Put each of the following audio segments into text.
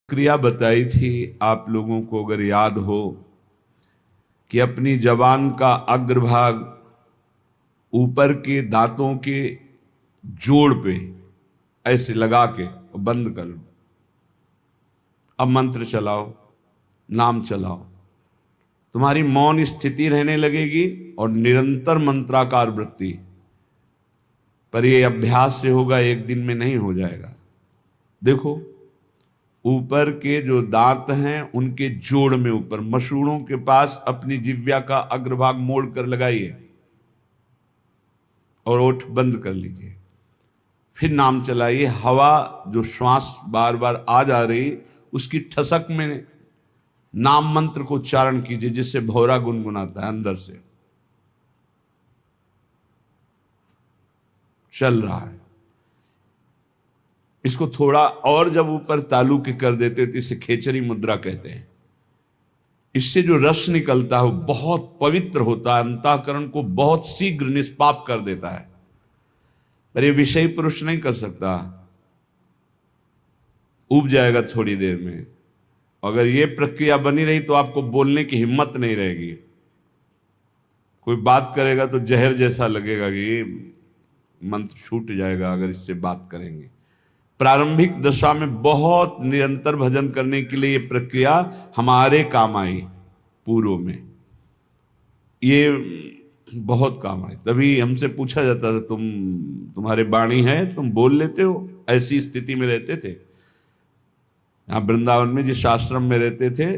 क्रिया बताई थी आप लोगों को, अगर याद हो, कि अपनी जबान का अग्रभाग ऊपर के दांतों के जोड़ पे ऐसे लगा के बंद कर लो। अब मंत्र चलाओ, नाम चलाओ, तुम्हारी मौन स्थिति रहने लगेगी और निरंतर मंत्राकार वृत्ति। पर यह अभ्यास से होगा, एक दिन में नहीं हो जाएगा। देखो, ऊपर के जो दांत हैं उनके जोड़ में ऊपर मसूड़ों के पास अपनी जिह्वा का अग्रभाग मोड़ कर लगाइए और ओठ बंद कर लीजिए। फिर नाम चलाइए। हवा जो श्वास बार बार आ जा रही, उसकी ठसक में नाम मंत्र को उच्चारण कीजिए, जिससे भौरा गुनगुनाता है अंदर से। चल रहा है। इसको थोड़ा और जब ऊपर तालु के कर देते तो इसे खेचरी मुद्रा कहते हैं। इससे जो रस निकलता है वो बहुत पवित्र होता है, अंतःकरण को बहुत शीघ्र निष्पाप कर देता है। पर ये विषय पुरुष नहीं कर सकता, उब जाएगा थोड़ी देर में। अगर ये प्रक्रिया बनी रही तो आपको बोलने की हिम्मत नहीं रहेगी। कोई बात करेगा तो जहर जैसा लगेगा कि मंत्र छूट जाएगा अगर इससे बात करेंगे। प्रारंभिक दशा में बहुत निरंतर भजन करने के लिए ये प्रक्रिया हमारे काम आई। पूर्व में ये बहुत काम आई। तभी हमसे पूछा जाता था, तुम्हारे वाणी है, तुम बोल लेते हो? ऐसी स्थिति में रहते थे। यहाँ वृंदावन में जिस आश्रम में रहते थे,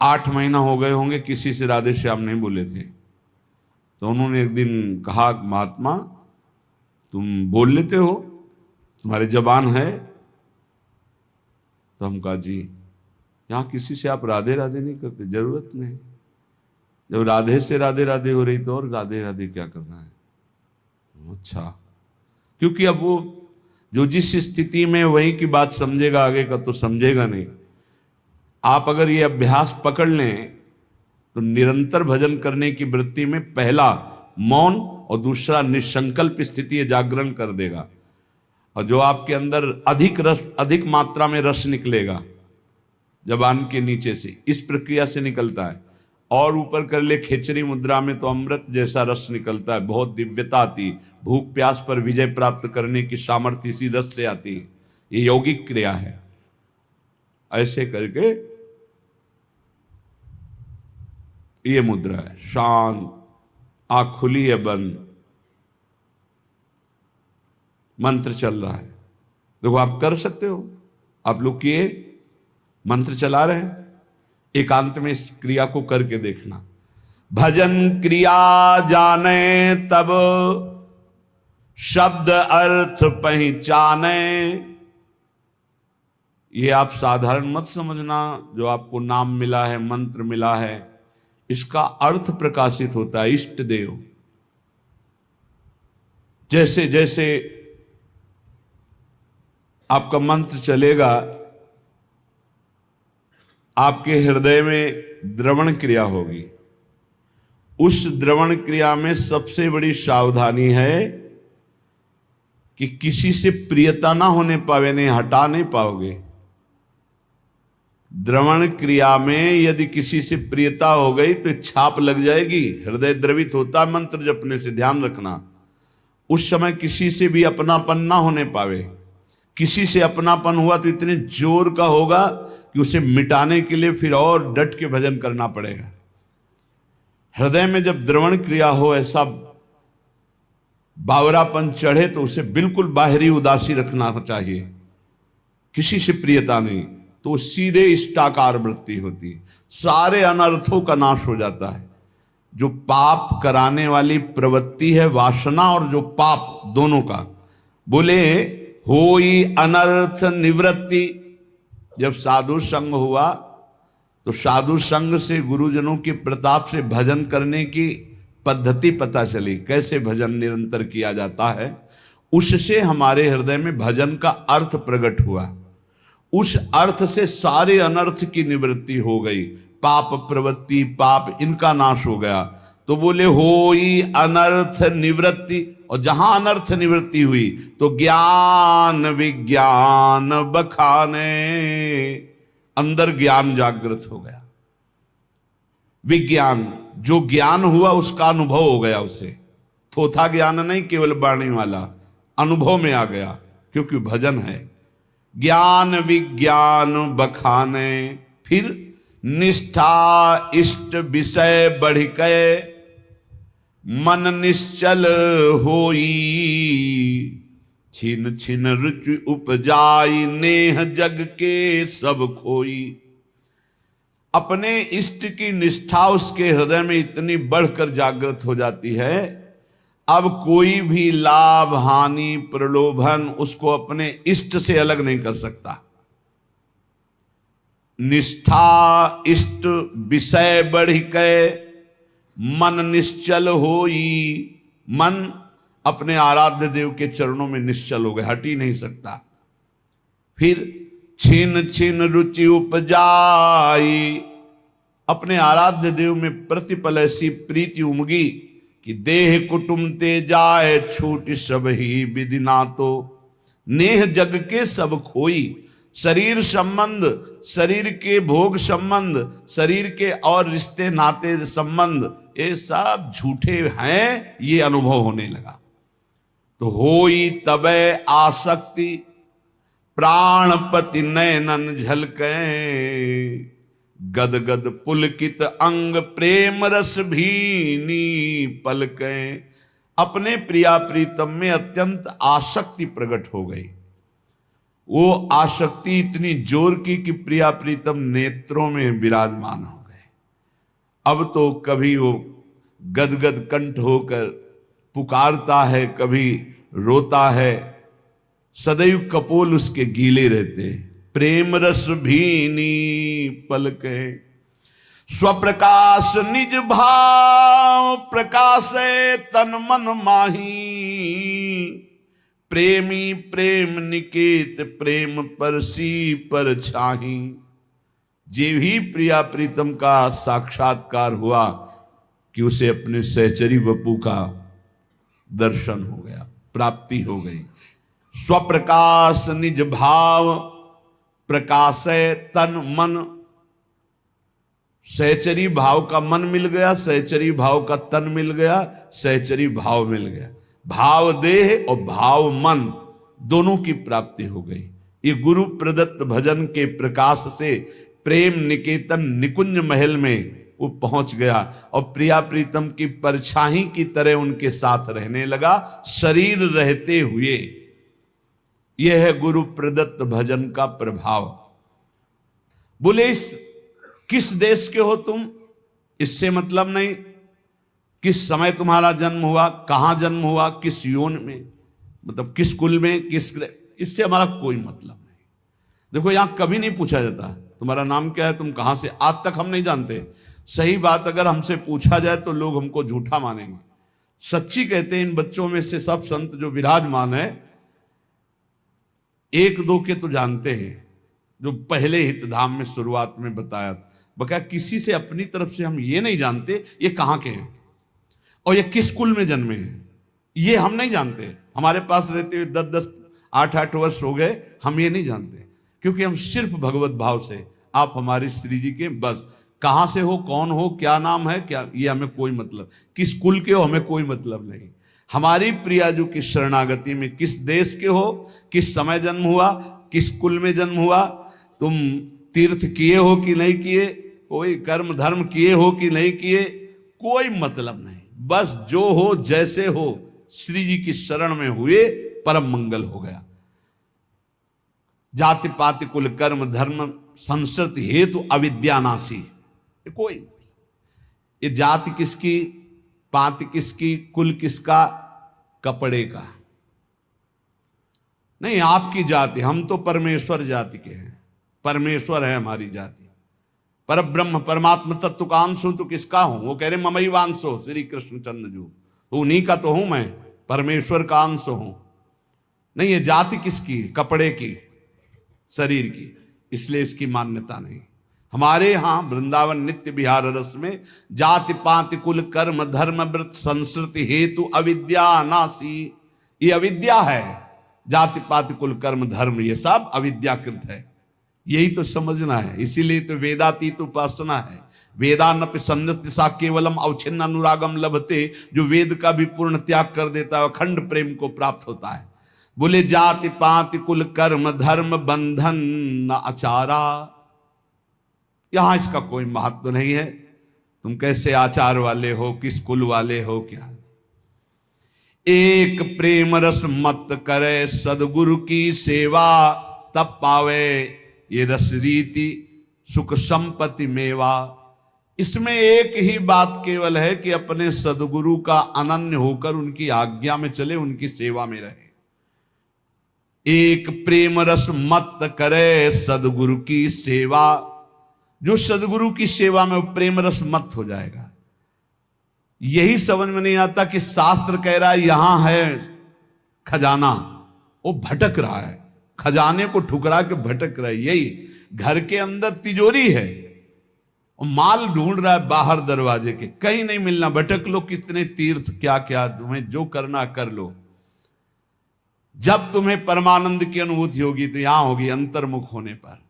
8 महीना हो गए होंगे किसी से राधे श्याम नहीं बोले थे। तो उन्होंने एक दिन कहा, महात्मा तुम बोल लेते हो, तुम्हारे जबान है? तो हम कहा, जी। यहाँ किसी से आप राधे राधे नहीं करते, जरूरत नहीं। जब राधे से राधे राधे हो रही तो और राधे राधे क्या करना है? अच्छा, क्योंकि अब वो जो जिस स्थिति में वही की बात समझेगा, आगे का तो समझेगा नहीं। आप अगर ये अभ्यास पकड़ लें तो निरंतर भजन करने की वृत्ति में पहला मौन और दूसरा निसंकल्प स्थिति जागरण कर देगा। और जो आपके अंदर अधिक रस, अधिक मात्रा में रस निकलेगा जबान के नीचे से, इस प्रक्रिया से निकलता है। और ऊपर कर ले खेचरी मुद्रा में तो अमृत जैसा रस निकलता है, बहुत दिव्यता आती। भूख प्यास पर विजय प्राप्त करने की सामर्थ्य इसी रस से आती है। ये यौगिक क्रिया है। ऐसे करके ये मुद्रा है। शांत, आँख खुली है, बंद, मंत्र चल रहा है। देखो, आप कर सकते हो। आप लोग किए, मंत्र चला रहे हैं, एकांत में इस क्रिया को करके देखना। भजन क्रिया जाने तब शब्द अर्थ पहचाने। ये आप साधारण मत समझना। जो आपको नाम मिला है, मंत्र मिला है, इसका अर्थ प्रकाशित होता है। इष्ट देव जैसे जैसे आपका मंत्र चलेगा, आपके हृदय में द्रवण क्रिया होगी। उस द्रवण क्रिया में सबसे बड़ी सावधानी है कि किसी से प्रियता ना होने पावे, नहीं हटा नहीं पाओगे। द्रवण क्रिया में यदि किसी से प्रियता हो गई तो छाप लग जाएगी। हृदय द्रवित होता है मंत्र जपने से, ध्यान रखना। उस समय किसी से भी अपनापन ना होने पावे। किसी से अपनापन हुआ तो इतने जोर का होगा कि उसे मिटाने के लिए फिर और डट के भजन करना पड़ेगा। हृदय में जब द्रवण क्रिया हो, ऐसा बावरापन चढ़े, तो उसे बिल्कुल बाहरी उदासी रखना चाहिए। किसी से प्रियता नहीं, तो सीधे इष्टाकार वृत्ति होती है। सारे अनर्थों का नाश हो जाता है। जो पाप कराने वाली प्रवृत्ति है, वासना, और जो पाप, दोनों का, बोले होई अनर्थ निवृत्ति। जब साधु संग हुआ तो साधु संग से, गुरुजनों के प्रताप से भजन करने की पद्धति पता चली, कैसे भजन निरंतर किया जाता है। उससे हमारे हृदय में भजन का अर्थ प्रकट हुआ। उस अर्थ से सारे अनर्थ की निवृत्ति हो गई। पाप प्रवृत्ति, पाप, इनका नाश हो गया। तो बोले होई अनर्थ निवृत्ति, और जहां अनर्थ निवृत्ति हुई तो ज्ञान विज्ञान बखाने, अंदर ज्ञान जागृत हो गया। विज्ञान, जो ज्ञान हुआ उसका अनुभव हो गया उसे, थोथा ज्ञान नहीं केवल वाणी वाला, अनुभव में आ गया, क्योंकि भजन है। ज्ञान विज्ञान बखाने, फिर निष्ठा इष्ट विषय बढ़ के मन निश्चल होई, छिन छिन रुचि उपजाई नेह जग के सब खोई। अपने इष्ट की निष्ठा उसके हृदय में इतनी बढ़कर जागृत हो जाती है, अब कोई भी लाभ हानि प्रलोभन उसको अपने इष्ट से अलग नहीं कर सकता। निष्ठा इष्ट विषय बढ़ के मन निश्चल होई, मन अपने आराध्य देव के चरणों में निश्चल हो गए, हट ही नहीं सकता। फिर छिन छिन रुचि उपजाई, अपने आराध्य देव में प्रतिपल ऐसी प्रीति उमगी कि देह कुटुम ते जाए छूट सब ही विधि ना, तो नेह जग के सब खोई। शरीर संबंध, शरीर के भोग संबंध, शरीर के और रिश्ते नाते संबंध, ये सब झूठे हैं, ये अनुभव होने लगा। तो होई तबे आसक्ति प्राणपति नयनन झलके, गद गद पुलकित अंग प्रेम रस भीनी पलके। अपने प्रिया प्रीतम में अत्यंत आसक्ति प्रकट हो गई। वो आसक्ति इतनी जोर की कि प्रिया प्रीतम नेत्रों में विराजमान हो गए। अब तो कभी वो गदगद कंठ होकर पुकारता है, कभी रोता है, सदैव कपोल उसके गीले रहते। प्रेम रस भीनी पलके, स्वप्रकाश निज भाव प्रकाशे तन मन माही। प्रेमी प्रेम निकेत प्रेम परसी पर छाही। जे ही प्रिया प्रीतम का साक्षात्कार हुआ कि उसे अपने सहचरी वपू का दर्शन हो गया, प्राप्ति हो गई। स्वप्रकाश निज भाव प्रकाशे तन मन, सहचरी भाव का मन मिल गया, सहचरी भाव का तन मिल गया, सहचरी भाव मिल गया। भाव देह और भाव मन दोनों की प्राप्ति हो गई। ये गुरु प्रदत्त भजन के प्रकाश से प्रेम निकेतन निकुंज महल में वो पहुंच गया और प्रिया प्रीतम की परछाई की तरह उनके साथ रहने लगा, शरीर रहते हुए। यह है गुरु प्रदत्त भजन का प्रभाव। बोले किस देश के हो तुम, इससे मतलब नहीं। किस समय तुम्हारा जन्म हुआ, कहां जन्म हुआ, किस योन में, मतलब किस कुल में, किस, इससे हमारा कोई मतलब नहीं। देखो यहां कभी नहीं पूछा जाता तुम्हारा नाम क्या है, तुम कहां से, आज तक हम नहीं जानते। सही बात अगर हमसे पूछा जाए तो लोग हमको झूठा मानेंगे। सच्ची कहते हैं इन बच्चों में से सब संत जो विराजमान है, एक दो के तो जानते हैं, जो पहले हितधाम में शुरुआत में बताया था। बका किसी से अपनी तरफ से हम ये नहीं जानते ये कहाँ के हैं और ये किस कुल में जन्मे हैं, ये हम नहीं जानते। हमारे पास रहते हुए 10-10 8-8 वर्ष हो गए, हम ये नहीं जानते, क्योंकि हम सिर्फ भगवत भाव से, आप हमारे श्री जी के, बस कहाँ से हो, कौन हो, क्या नाम है, क्या, ये हमें कोई मतलब, किस कुल के हो हमें कोई मतलब नहीं। हमारी प्रियाजू की शरणागति में किस देश के हो, किस समय जन्म हुआ, किस कुल में जन्म हुआ, तुम तीर्थ किए हो कि नहीं किए, कोई कर्म धर्म किए हो कि नहीं किए, कोई मतलब नहीं। बस जो हो जैसे हो श्री जी की शरण में हुए, परम मंगल हो गया। जाति पाति कुल कर्म धर्म संस्कृति हेतु अविद्यानाशी, कोई मतलब। ये जाति किसकी, पाति किसकी, कुल किसका, कपड़े का नहीं। आपकी जाति, हम तो परमेश्वर जाति के हैं, परमेश्वर है हमारी जाति। पर ब्रह्म परमात्मा तत्व का अंश हूं तो किसका हूं, वो कह रहे ममई वांशो श्री कृष्ण चंद्र जू, तो उन्हीं का तो हूं मैं, परमेश्वर का अंश हूं। नहीं, ये जाति किसकी, कपड़े की, शरीर की, इसलिए इसकी मान्यता नहीं। हमारे यहाँ वृंदावन नित्य विहार रस में जाति पाति कुल कर्म धर्म व्रत संस्कृति हेतु अविद्या नासी, ये अविद्या है। जाति पाति कुल कर्म धर्म ये सब अविद्याकृत है, यही तो समझना है। इसीलिए तो वेदातीत उपासना है। वेदानपि संन्यस्त सा केवलम अवच्छिन्न अनुरागम लभते, जो वेद का भी पूर्ण त्याग कर देता है अखंड प्रेम को प्राप्त होता है। बोले जाति पाति कुल कर्म धर्म बंधन न आचारा, यहां इसका कोई महत्व नहीं है। तुम कैसे आचार वाले हो, किस कुल वाले हो, क्या। एक प्रेम रस मत करे सदगुरु की सेवा, तब पावे ये रस रीति सुख संपत्ति मेवा। इसमें एक ही बात केवल है कि अपने सदगुरु का अनन्य होकर उनकी आज्ञा में चले, उनकी सेवा में रहे। एक प्रेम रस मत करे सदगुरु की सेवा, जो सदगुरु की सेवा में प्रेम रस मत हो जाएगा। यही समझ में नहीं आता कि शास्त्र कह रहा है यहां है खजाना, वो भटक रहा है, खजाने को ठुकरा के भटक रहा है। यही घर के अंदर तिजोरी है और माल ढूंढ रहा है बाहर दरवाजे के, कहीं नहीं मिलना। भटक लो, कितने तीर्थ क्या क्या, तुम्हें जो करना कर लो। जब तुम्हें परमानंद की अनुभूति होगी तो यहां होगी अंतर्मुख होने पर।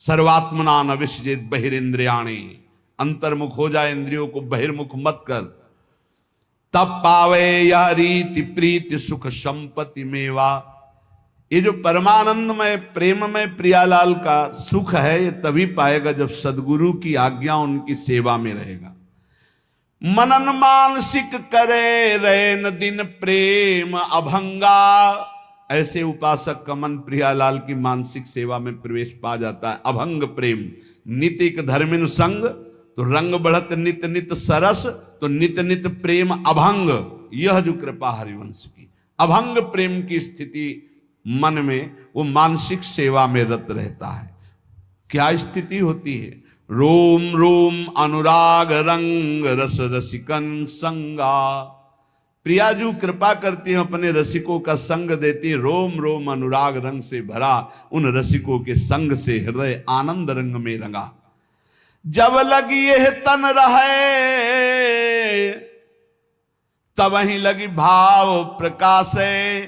सर्वात्मना न विसृजेत बहिरिंद्रियाणि, अंतर्मुख हो जाए, इंद्रियों को बहिर्मुख मत कर। तब पावे यह रीति प्रीति सुख संपत्ति मेवा। ये जो परमानंदमय प्रेममय प्रियालाल का सुख है ये तभी पाएगा जब सदगुरु की आज्ञा उनकी सेवा में रहेगा। मनन मानसिक करे रैन दिन प्रेम अभंगा, ऐसे उपासक का मन प्रियालाल की मानसिक सेवा में प्रवेश पा जाता है। अभंग प्रेम नितिक धर्मिन संग, तो रंग बढ़त नित नित सरस, तो नित नित प्रेम अभंग। यह जो कृपा हरिवंश की अभंग प्रेम की स्थिति मन में, वो मानसिक सेवा में रत रहता है। क्या स्थिति होती है? रोम रोम अनुराग रंग रस रसिकन संगा। प्रियाजू कृपा करती है, अपने रसिकों का संग देती है। रोम रोम अनुराग रंग से भरा, उन रसिकों के संग से हृदय आनंद रंग में रंगा। जब लगी यह तन रहे, तब ही लगी भाव प्रकाशे।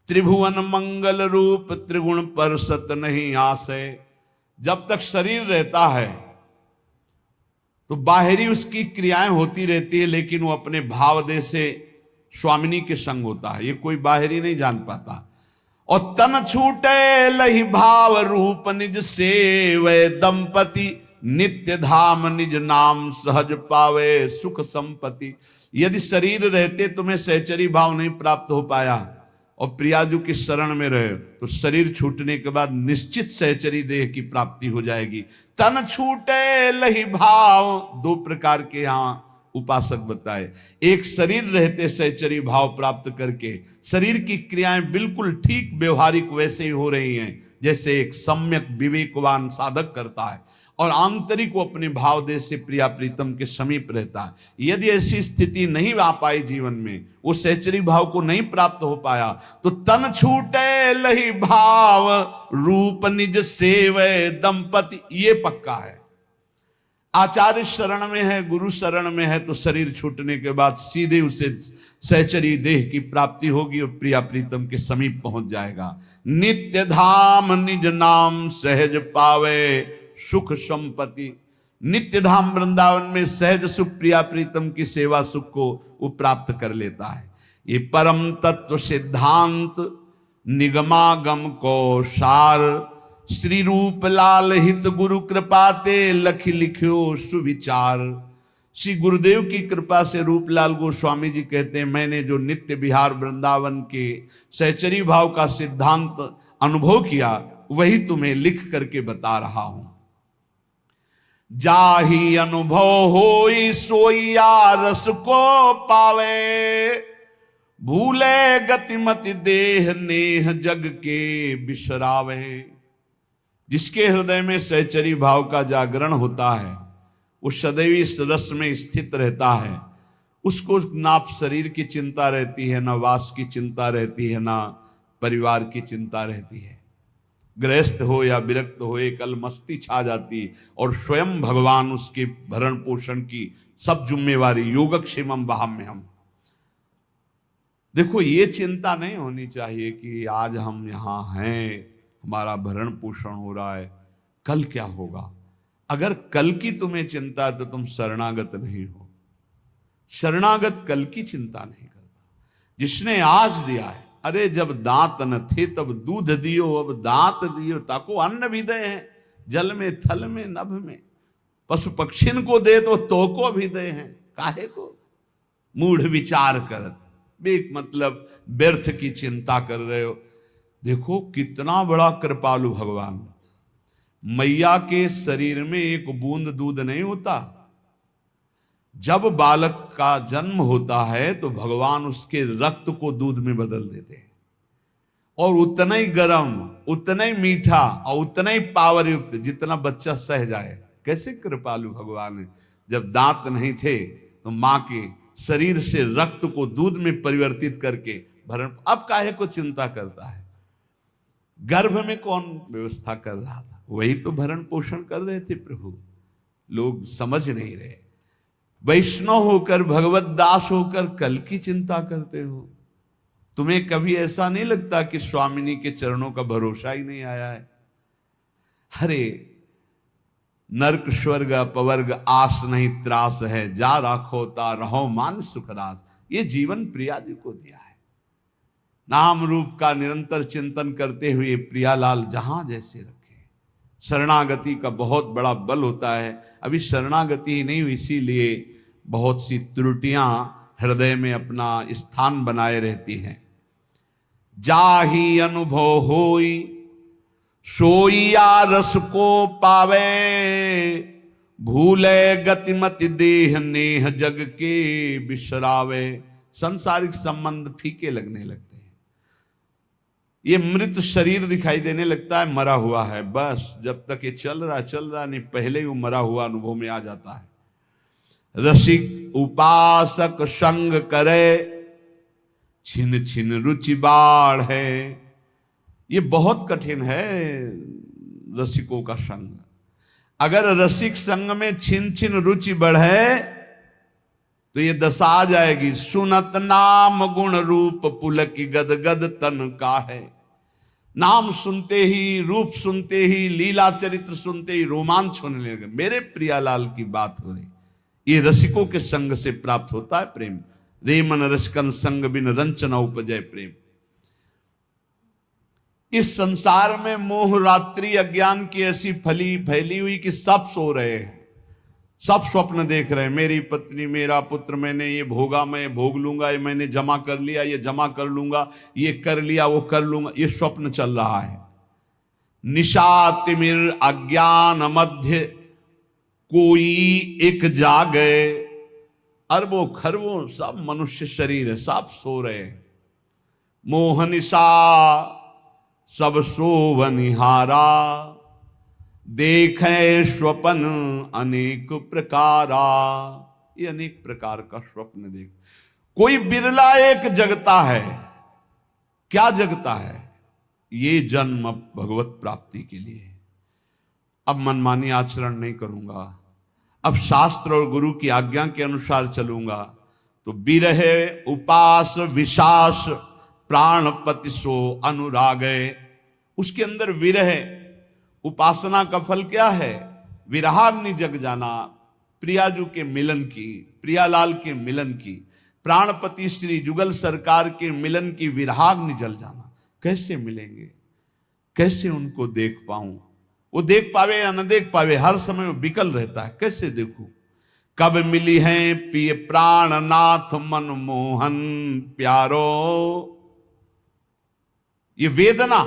त्रिभुवन मंगल रूप त्रिगुण पर सत नहीं आसे। जब तक शरीर रहता है तो बाहरी उसकी क्रियाएं होती रहती है, लेकिन वो अपने भाव देह से स्वामिनी के संग होता है, ये कोई बाहरी नहीं जान पाता। और तन छूटे लही भाव रूप निज सेवै दंपति, नित्य धाम निज नाम सहज पावे सुख संपत्ति। यदि शरीर रहते तुम्हें सहचरी भाव नहीं प्राप्त हो पाया और प्रियाजू की शरण में रहे, तो शरीर छूटने के बाद निश्चित सहचरी देह की प्राप्ति हो जाएगी। तन छूटे लही भाव, दो प्रकार के यहां उपासक बताए। एक शरीर रहते सहचरी भाव प्राप्त करके शरीर की क्रियाएं बिल्कुल ठीक व्यवहारिक वैसे ही हो रही हैं जैसे एक सम्यक विवेकवान साधक करता है, और आंतरिक वो अपने भाव देश से प्रिया प्रीतम के समीप रहता है। यदि ऐसी स्थिति नहीं आ पाई जीवन में, वो सहचरी भाव को नहीं प्राप्त हो पाया, तो तन छूटे लही भाव रूप निज सेवै दंपति, ये पक्का है। आचार्य शरण में है, गुरु शरण में है, तो शरीर छूटने के बाद सीधे उसे सहचरी देह की प्राप्ति होगी और प्रिया प्रीतम के समीप पहुंच जाएगा। नित्य धाम निज नाम सहज पावे सुख संपत्ति। नित्य धाम वृंदावन में सहज सुख प्रिया प्रीतम की सेवा सुख को वो प्राप्त कर लेता है। ये परम तत्व सिद्धांत निगमागम को सार, श्री रूप लाल हित गुरु कृपाते लख लिख्यो सुविचार। श्री गुरुदेव की कृपा से रूपलाल गोस्वामी जी कहते हैं, मैंने जो नित्य विहार वृंदावन के सहचरी भाव का सिद्धांत अनुभव किया वही तुम्हें लिख करके बता रहा हूं। जाही अनुभव होई सोइया रस को पावे, भूले गतिमति देह नेह जग के बिसरावे। जिसके हृदय में सहचरी भाव का जागरण होता है वो सदैव इस रस में स्थित रहता है। उसको ना शरीर की चिंता रहती है, ना वास की चिंता रहती है, ना परिवार की चिंता रहती है। गृहस्थ हो या विरक्त हो, एक अलमस्ती छा जाती और स्वयं भगवान उसके भरण पोषण की सब जिम्मेवारी, योगक्षेमम वहाम्यहम्। देखो, ये चिंता नहीं होनी चाहिए कि आज हम यहाँ हैं, हमारा भरण पोषण हो रहा है, कल क्या होगा। अगर कल की तुम्हें चिंता है तो तुम शरणागत नहीं हो। शरणागत कल की चिंता नहीं करता, जिसने आज दिया है। अरे जब दांत न थे तब दूध दियो, अब दांत दियो ताको अन्न भी दे हैं, जल में थल में नभ में, पशु पक्षिन को दे तो को भी दे हैं, काहे को मूढ़ विचार करत, बेक मतलब व्यर्थ की चिंता कर रहे हो। देखो कितना बड़ा कृपालु भगवान। मैया के शरीर में एक बूंद दूध नहीं होता। जब बालक का जन्म होता है तो भगवान उसके रक्त को दूध में बदल देते हैं, और उतना ही गर्म, उतना ही मीठा और उतना ही पावर युक्त जितना बच्चा सह जाए। कैसे कृपालु भगवान है। जब दांत नहीं थे तो मां के शरीर से रक्त को दूध में परिवर्तित करके भरण, अब काहे को चिंता करता है। गर्भ में कौन व्यवस्था कर रहा था, वही तो भरण पोषण कर रहे थे प्रभु। लोग समझ नहीं रहे। वैष्णव होकर, भगवत दास होकर कल की चिंता करते हो। तुम्हें कभी ऐसा नहीं लगता कि स्वामिनी के चरणों का भरोसा ही नहीं आया है। अरे नरक स्वर्ग अपवर्ग आस नहीं त्रास है, जा राखो ता रहो मान सुखरास। ये जीवन प्रिया जी को दिया है। नाम रूप का निरंतर चिंतन करते हुए प्रियालाल जहां जैसे रखे। शरणागति का बहुत बड़ा बल होता है। अभी शरणागति ही नहीं हुई, इसीलिए बहुत सी त्रुटियां हृदय में अपना स्थान बनाए रहती हैं। जाही अनुभव होई सोईया रस को पावे, भूले गतिमति देह नेह जग के बिसरावे। सांसारिक संबंध फीके लगने लगते हैं। ये मृत शरीर दिखाई देने लगता है, मरा हुआ है। बस जब तक ये चल रहा नहीं, पहले ही वो मरा हुआ अनुभव में आ जाता है। रसिक उपासक संग करे, छिन छिन रुचि बाढ़ है। ये बहुत कठिन है रसिकों का संग। अगर रसिक संग में छिन छिन रुचि बढ़े तो ये दशा आ जाएगी। सुनत नाम गुण रूप पुलकी गद गद तन का है। नाम सुनते ही, रूप सुनते ही, लीला चरित्र सुनते ही रोमांच होने लगे। मेरे प्रियालाल की बात हो रही। ये रसिकों के संग से प्राप्त होता है प्रेम। रे मन रसिकन संग बिन रंचना उपजय प्रेम। इस संसार में मोह रात्रि अज्ञान की ऐसी फैली हुई कि सब सो रहे हैं, सब स्वप्न देख रहे हैं। मेरी पत्नी, मेरा पुत्र, मैंने ये भोगा, मैं भोग लूंगा, ये मैंने जमा कर लिया, ये जमा कर लूंगा, ये कर लिया, वो कर लूंगा। ये स्वप्न चल रहा है। निशा तिमिर अज्ञान मध्य कोई एक जागे। अरबों खरबों सब मनुष्य शरीर है, सब सो रहे हैं। मोह निशा सब सोवनिहारा, देखे स्वप्न अनेक प्रकारा। ये अनेक प्रकार का स्वप्न देख। कोई बिरला एक जगता है। क्या जगता है? ये जन्म भगवत प्राप्ति के लिए। अब मनमानी आचरण नहीं करूंगा, अब शास्त्र और गुरु की आज्ञा के अनुसार चलूंगा। तो बिरहे उपास विशास प्राणपति सो अनुरागे। उसके अंदर विरह, उपासना का फल क्या है? विरहाग्नि जग जाना, प्रियाजू के मिलन की, प्रियालाल के मिलन की, प्राणपति श्री जुगल सरकार के मिलन की विरहाग्नि जल जाना। कैसे मिलेंगे, कैसे उनको देख पाऊं? वो देख पावे या न देख पावे, हर समय वो विकल रहता है। कैसे देखूं? कब मिली है पिय प्राणनाथ मनमोहन प्यारो। ये वेदना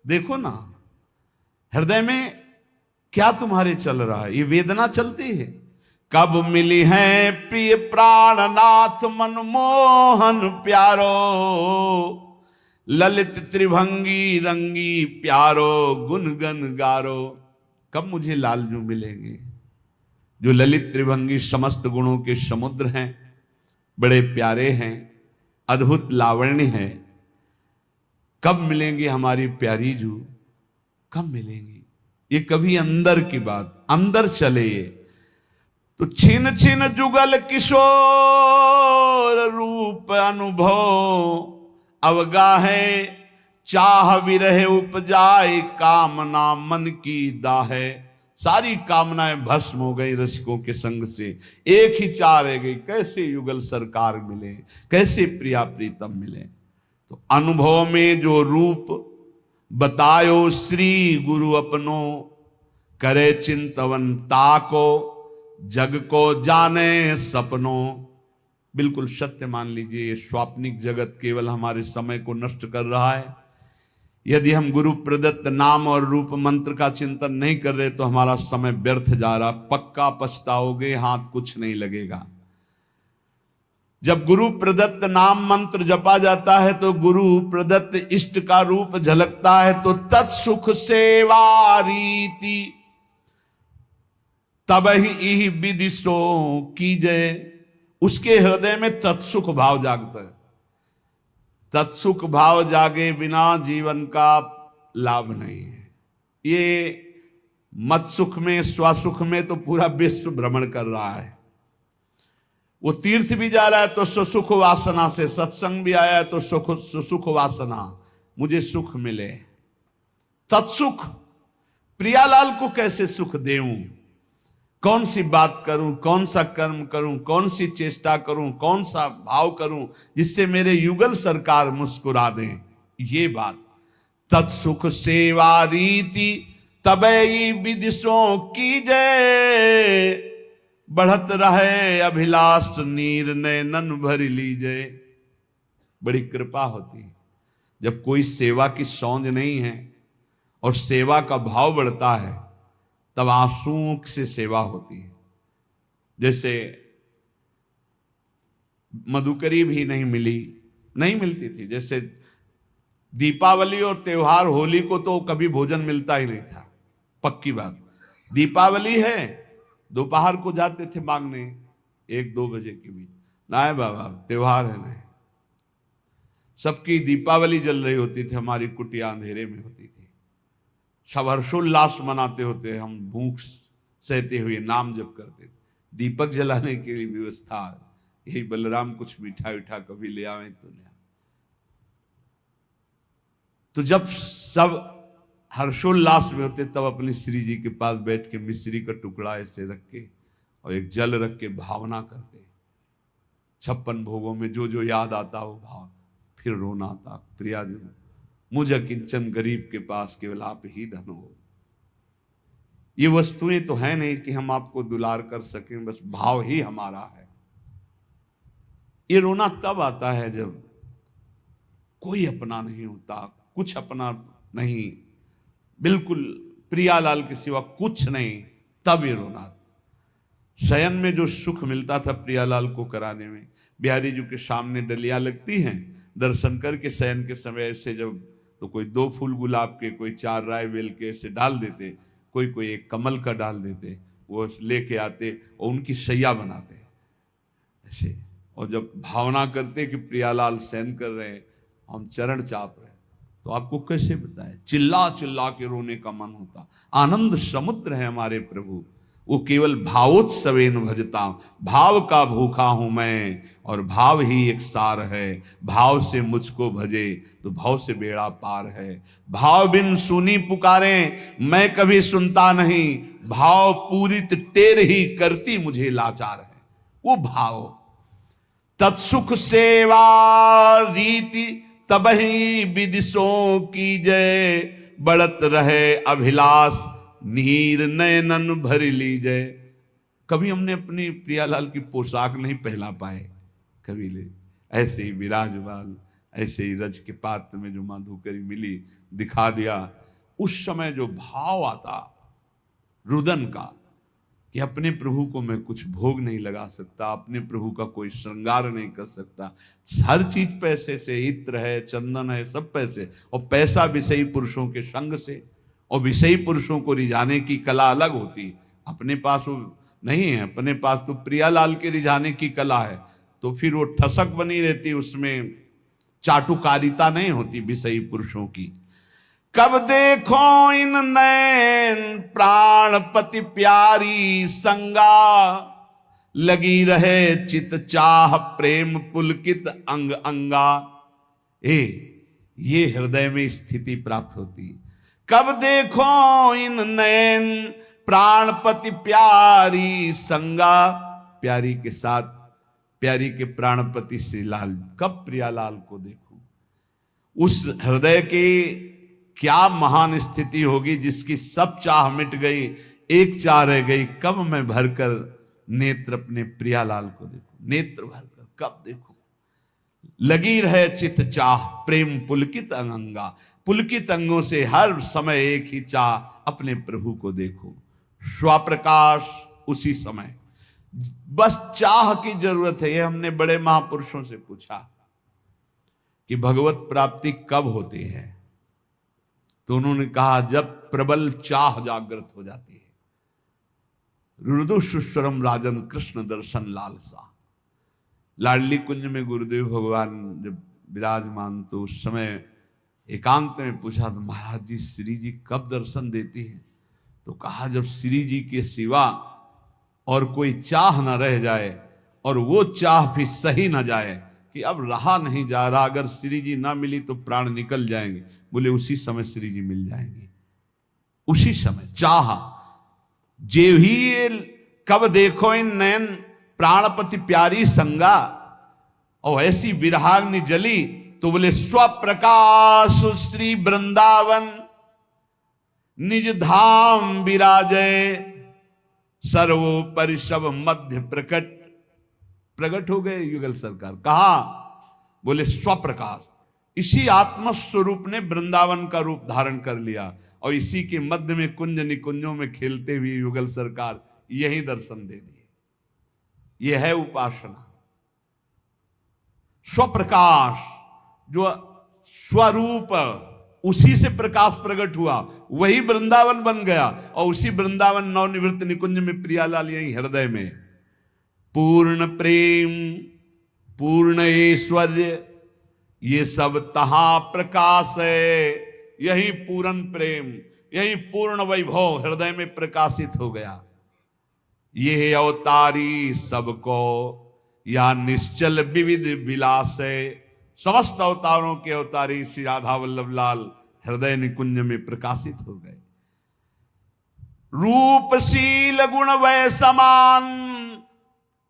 देखो ना, हृदय में क्या तुम्हारे चल रहा है? ये वेदना चलती है। कब मिली है प्रिय प्राणनाथ मनमोहन प्यारो, ललित त्रिभंगी रंगी प्यारो गुनगन गारो। कब मुझे लालजू मिलेंगे जो ललित त्रिभंगी समस्त गुणों के समुद्र हैं, बड़े प्यारे हैं, अद्भुत लावण्य हैं। कब मिलेंगे हमारी प्यारी जू? कब मिलेंगी? ये कभी अंदर की बात, अंदर चले ये तो छिन छिन जुगल किशोर रूप अनुभव अवगाहे चाह विरह उपजाए कामना मन की दाहे। सारी कामनाएं भस्म हो गई रसिकों के संग से, एक ही चाह रह गई, कैसे युगल सरकार मिले, कैसे प्रिया प्रीतम मिले। तो अनुभव में जो रूप बतायो श्री गुरु अपनो, करे चिंतवन ताको जग को जाने सपनों। बिल्कुल सत्य मान लीजिए, ये स्वाप्निक जगत केवल हमारे समय को नष्ट कर रहा है। यदि हम गुरु प्रदत्त नाम और रूप मंत्र का चिंतन नहीं कर रहे तो हमारा समय व्यर्थ जा रहा, पक्का पछताओगे, हाथ कुछ नहीं लगेगा। जब गुरु प्रदत्त नाम मंत्र जपा जाता है तो गुरु प्रदत्त इष्ट का रूप झलकता है, तो तत्सुख सेवा रीति तब ही विदिशो कीजे। उसके हृदय में तत्सुख भाव जागता है। तत्सुख भाव जागे बिना जीवन का लाभ नहीं है। ये मत सुख में, स्वसुख में तो पूरा विश्व भ्रमण कर रहा है। वो तीर्थ भी जा रहा है तो सुसुख वासना से, सत्संग भी आया है तो सुसुख वासना, मुझे सुख मिले। तत्सुख, प्रियालाल को कैसे सुख देऊं, कौन सी बात करूं, कौन सा कर्म करूं, कौन सी चेष्टा करूं, कौन सा भाव करूं जिससे मेरे युगल सरकार मुस्कुरा दें, ये बात। तत्सुख सेवा रीति तबई विदिशों की जय, बढ़त रहे अभिलाष नीर नैनन भर लीजे। बड़ी कृपा होती है जब कोई सेवा की सौंध नहीं है और सेवा का भाव बढ़ता है, तब आंसुओं से सेवा होती है। जैसे मधुकरी भी नहीं मिलती थी। जैसे दीपावली और त्योहार, होली को तो कभी भोजन मिलता ही नहीं था, पक्की बात। दीपावली है, दोपहर को जाते थे मांगने 1-2 बजे के बीच, ना बाबा त्योहार है नहीं। सबकी दीपावली जल रही होती थी, हमारी कुटिया अंधेरे में होती थी। सब हर्षोल्लास मनाते होते, हम भूख सहते हुए नाम जप करते। दीपक जलाने के लिए व्यवस्था, यही बलराम कुछ मीठा उठा कभी ले आवे तो ले। तो जब सब हर्षोल्लास में होते तब अपनी श्री जी के पास बैठ के मिश्री का टुकड़ा ऐसे रख के और एक जल रख के भावना करते। 56 भोगों में जो जो याद आता वो भाव, फिर रोना आता, प्रिया जी मुझे किंचन गरीब के पास केवल आप ही धन हो। ये वस्तुएं तो है नहीं कि हम आपको दुलार कर सकें, बस भाव ही हमारा है। ये रोना तब आता है जब कोई अपना नहीं होता, कुछ अपना नहीं, बिल्कुल प्रियालाल के सिवा कुछ नहीं, तब ये रोना। शयन में जो सुख मिलता था प्रियालाल को कराने में, बिहारी जी के सामने डलियां लगती हैं, दर्शन करके शयन के समय ऐसे जब तो कोई 2 फूल गुलाब के, कोई 4 राय बेल के ऐसे डाल देते, कोई एक कमल का डाल देते, वो लेके आते और उनकी शैया बनाते ऐसे। और जब भावना करते कि प्रियालाल शयन कर रहे हैं, हम चरण चाप रहे, तो आपको कैसे बताएं, चिल्ला चिल्ला के रोने का मन होता। आनंद समुद्र है हमारे प्रभु, वो केवल भावोत्सवेन भजता। भाव का भूखा हूं मैं और भाव ही एक सार है। भाव से मुझको भजे तो भाव से बेड़ा पार है। भाव बिन सुनी पुकारे मैं कभी सुनता नहीं, भाव पूरित टेर ही करती मुझे लाचार है। वो भाव तत्सुख सेवा रीति तबही विदिशों की जय, बढ़त रहे अभिलाष नीर नयनन भर लीजिए। कभी हमने अपनी प्रियालाल की पोशाक नहीं पहना पाए, कभी ले ऐसे ही विराजमान, ऐसे ही रज के पात्र में जो माधुकरी मिली दिखा दिया। उस समय जो भाव आता रुदन का कि अपने प्रभु को मैं कुछ भोग नहीं लगा सकता, अपने प्रभु का कोई श्रृंगार नहीं कर सकता, हर चीज पैसे से, इत्र है, चंदन है, सब पैसे, और पैसा विषयी पुरुषों के संग से, और विषयी पुरुषों को रिझाने की कला अलग होती है। अपने पास वो नहीं है, अपने पास तो प्रियालाल के रिझाने की कला है, तो फिर वो ठसक बनी रहती, उसमें चाटुकारिता नहीं होती विषयी पुरुषों की। कब देखो इन नैन प्राणपति प्यारी संगा, लगी रहे चित चाह प्रेम पुलकित अंग अंगा। ये हृदय में स्थिति प्राप्त होती। कब देखो इन नैन प्राणपति प्यारी संगा, प्यारी के साथ प्यारी के प्राणपति श्री लाल, कब प्रियालाल को देखूं। उस हृदय के क्या महान स्थिति होगी जिसकी सब चाह मिट गई, एक चाह रह गई, कब मैं भरकर नेत्र अपने प्रियालाल को देखूं, नेत्र भरकर कब देखूं। लगी रहे चित चाह प्रेम पुलकित अंगा, पुलकित अंगों से हर समय एक ही चाह अपने प्रभु को देखो। स्वप्रकाश उसी समय, बस चाह की जरूरत है। ये हमने बड़े महापुरुषों से पूछा कि भगवत प्राप्ति कब होती है, तो उन्होंने कहा जब प्रबल चाह जागृत हो जाती है। रुदु सुस्वरम राजन कृष्ण दर्शन लालसा। लाडली कुंज में गुरुदेव भगवान जब विराजमान, तो उस समय एकांत में पूछा तो महाराज जी श्री जी कब दर्शन देती हैं, तो कहा जब श्री जी के सिवा और कोई चाह न रह जाए, और वो चाह भी सही न जाए कि अब रहा नहीं जा रहा, अगर श्री जी ना मिली तो प्राण निकल जाएंगे, बोले उसी समय श्री जी मिल जाएंगे। उसी समय चाह जे ही, कब देखो इन नैन प्राणपति प्यारी संगा, और ऐसी विरहाग्नि जली तो बोले स्वप्रकाश श्री वृंदावन निज धाम विराजय, सर्वोपरि सब मध्य प्रकट हो गए युगल सरकार। कहा, बोले स्वप्रकाश, इसी आत्मस्वरूप ने वृंदावन का रूप धारण कर लिया, और इसी के मध्य में कुंज निकुंजों में खेलते हुए युगल सरकार यही दर्शन दे दिए। यह है उपासना। स्वप्रकाश, जो स्वरूप उसी से प्रकाश प्रकट हुआ, वही वृंदावन बन गया, और उसी वृंदावन नवनिवृत्त निकुंज में प्रियालाल यही हृदय में। पूर्ण प्रेम पूर्ण ऐश्वर्य ये सब तहां प्रकाश है। यही पूर्ण प्रेम, यही पूर्ण वैभव हृदय में प्रकाशित हो गया। ये अवतारी सबको या निश्चल विविध विलास है। समस्त अवतारों के अवतारी श्री राधा वल्लभ लाल हृदय निकुंज में प्रकाशित हो गए। रूपशील गुण वै समान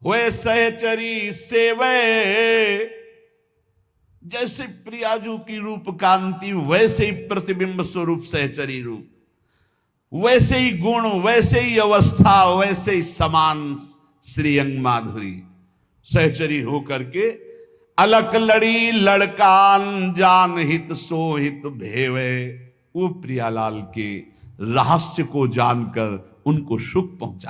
हुए सहचरी सेवे। जैसे प्रियाजू की रूप कांति, वैसे ही प्रतिबिंब स्वरूप सहचरी रूप, वैसे ही गुण, वैसे ही अवस्था, वैसे ही समान श्री अंग माधुरी सहचरी हो करके अलक लड़ी लड़कान जान हित सो हित भेवे। वो प्रियालाल के रहस्य को जानकर उनको सुख पहुंचा।